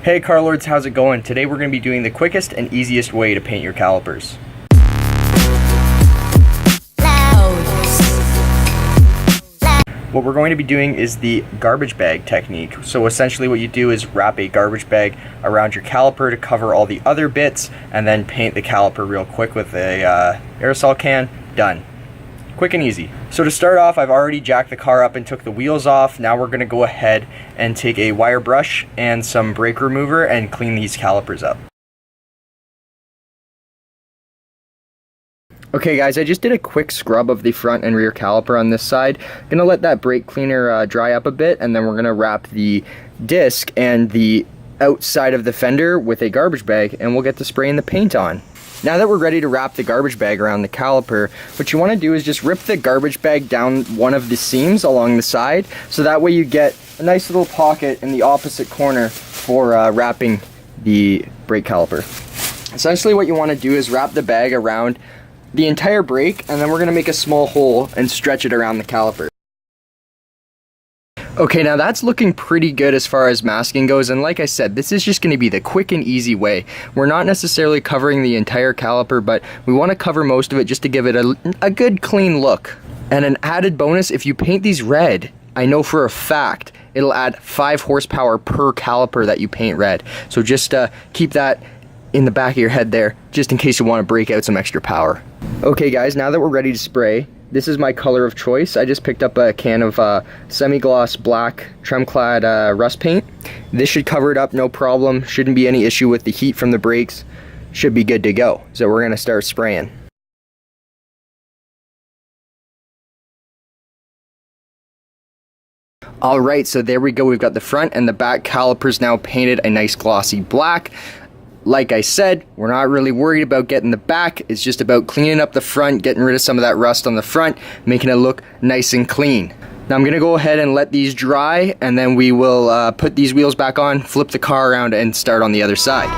Hey car lords, how's it going? Today we're going to be doing the quickest and easiest way to paint your calipers. What we're going to be doing is the garbage bag technique. So essentially what you do is wrap a garbage bag around your caliper to cover all the other bits and then paint the caliper real quick with a aerosol can. Done. Quick and easy. So to start off, I've already jacked the car up and took the wheels off. Now we're going to go ahead and take a wire brush and some brake remover and clean these calipers up. Okay guys, I just did a quick scrub of the front and rear caliper on this side. Gonna let that brake cleaner dry up a bit, and then we're gonna wrap the disc and the outside of the fender with a garbage bag, and we'll get to spraying the paint on. Now that we're ready to wrap the garbage bag around the caliper, what you want to do is just rip the garbage bag down one of the seams along the side, so that way you get a nice little pocket in the opposite corner for wrapping the brake caliper. Essentially what you want to do is wrap the bag around the entire brake, and then we're going to make a small hole and stretch it around the caliper. Okay, now that's looking pretty good as far as masking goes, and like I said, this is just going to be the quick and easy way. We're not necessarily covering the entire caliper, but we want to cover most of it just to give it a good clean look. And an added bonus, if you paint these red, I know for a fact it'll add 5 horsepower per caliper that you paint red. So just keep that in the back of your head there, just in case you want to break out some extra power. Okay guys, now that we're ready to spray, this is my color of choice. I just picked up a can of semi-gloss black Tremclad rust paint. This should cover it up, no problem. Shouldn't be any issue with the heat from the brakes. Should be good to go. So we're gonna start spraying. Alright, so there we go. We've got the front and the back calipers now painted a nice glossy black. Like I said, we're not really worried about getting the back. It's just about cleaning up the front, getting rid of some of that rust on the front, making it look nice and clean. Now I'm going to go ahead and let these dry, and then we will put these wheels back on, flip the car around, and start on the other side.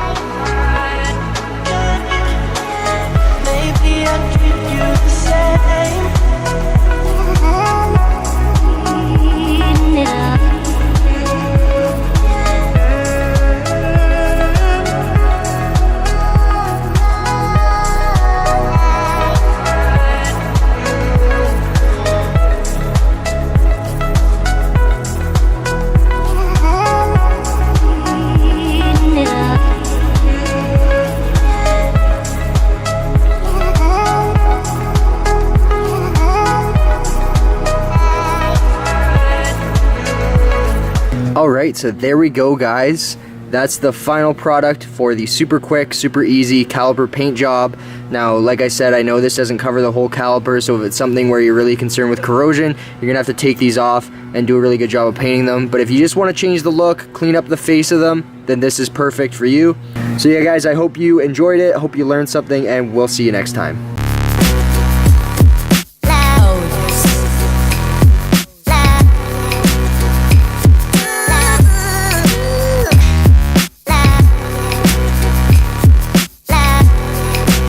Alright, so there we go guys. That's the final product for the super quick, super easy caliper paint job. Now, like I said, I know this doesn't cover the whole caliper, so if it's something where you're really concerned with corrosion, you're going to have to take these off and do a really good job of painting them. But if you just want to change the look, clean up the face of them, then this is perfect for you. So yeah guys, I hope you enjoyed it, I hope you learned something, and we'll see you next time.